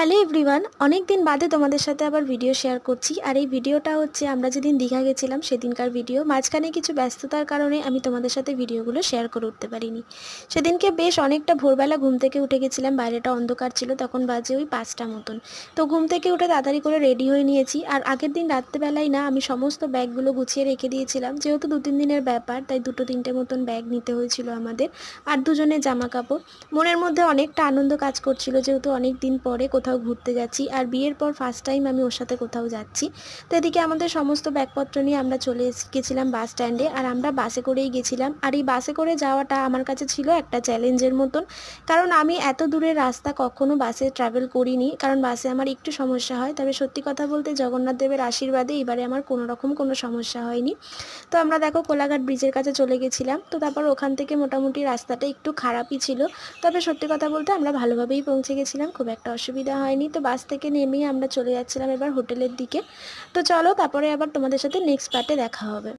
Hello everyone, অনেক দিন বাদে তোমাদের সাথে আবার ভিডিও শেয়ার করছি। আর এই ভিডিওটা হচ্ছে আমরা যেদিন দীঘা গেছিলাম সেদিনকার ভিডিও। মাঝখানে কিছু ব্যস্ততার কারণে আমি তোমাদের সাথে ভিডিওগুলো শেয়ার করে উঠতে পারিনি। সেদিনকে বেশ অনেকটা ভোরবেলা ঘুম থেকে উঠে গেছিলাম, বাইরেটা অন্ধকার ছিল, তখন বাজে ওই 5টা মতন। তো ঘুম থেকে উঠে তাড়াতাড়ি করে রেডি হয়ে নিয়েছি। আর আগের দিন রাত্রেবেলায় না আমি সমস্ত ব্যাগগুলো গুছিয়ে রেখে দিয়েছিলাম, যেহেতু 2-3 দিনের ব্যাপার, তাই 2-3টে মতন ব্যাগ নিতে হয়েছিল আমাদের। আর দুজনের জামা কাপড়। মনের মধ্যে অনেকটা আনন্দ কাজ করছিল, যেহেতু অনেক দিন পরে কোথাও ঘুরতে যাচ্ছি, আর বিয়ের পর ফার্স্ট টাইম আমি ওর সাথে কোথাও যাচ্ছি। তো এদিকে আমাদের সমস্ত ব্যাগপত্র নিয়ে আমরা চলে গেছিলাম বাস স্ট্যান্ডে। আর আমরা বাসে করেই গেছিলাম। আর এই বাসে করে যাওয়াটা আমার কাছে ছিল একটা চ্যালেঞ্জের মতন, কারণ আমি এত দূরের রাস্তা কখনো বাসে ট্রাভেল করিনি, কারণ বাসে আমার একটু সমস্যা হয়। তবে সত্যি কথা বলতে জগন্নাথ দেবের আশীর্বাদে এবারে আমার কোনো রকম কোনো সমস্যা হয়নি। তো আমরা দেখো কোলাঘাট ব্রিজের কাছে চলে গেছিলাম। তো তারপর ওখান থেকে মোটামুটি রাস্তাটা একটু খারাপই ছিল, তবে সত্যি কথা বলতে আমরা ভালোভাবেই পৌঁছে গেছিলাম, খুব একটা অসুবিধা হয়নি। তো বাস থেকে নেমেই আমরা চলে যাচ্ছিলাম এবার হোটেলের দিকে। তো চলো তারপরে আবার তোমাদের সাথে নেক্সট পার্টে দেখা হবে।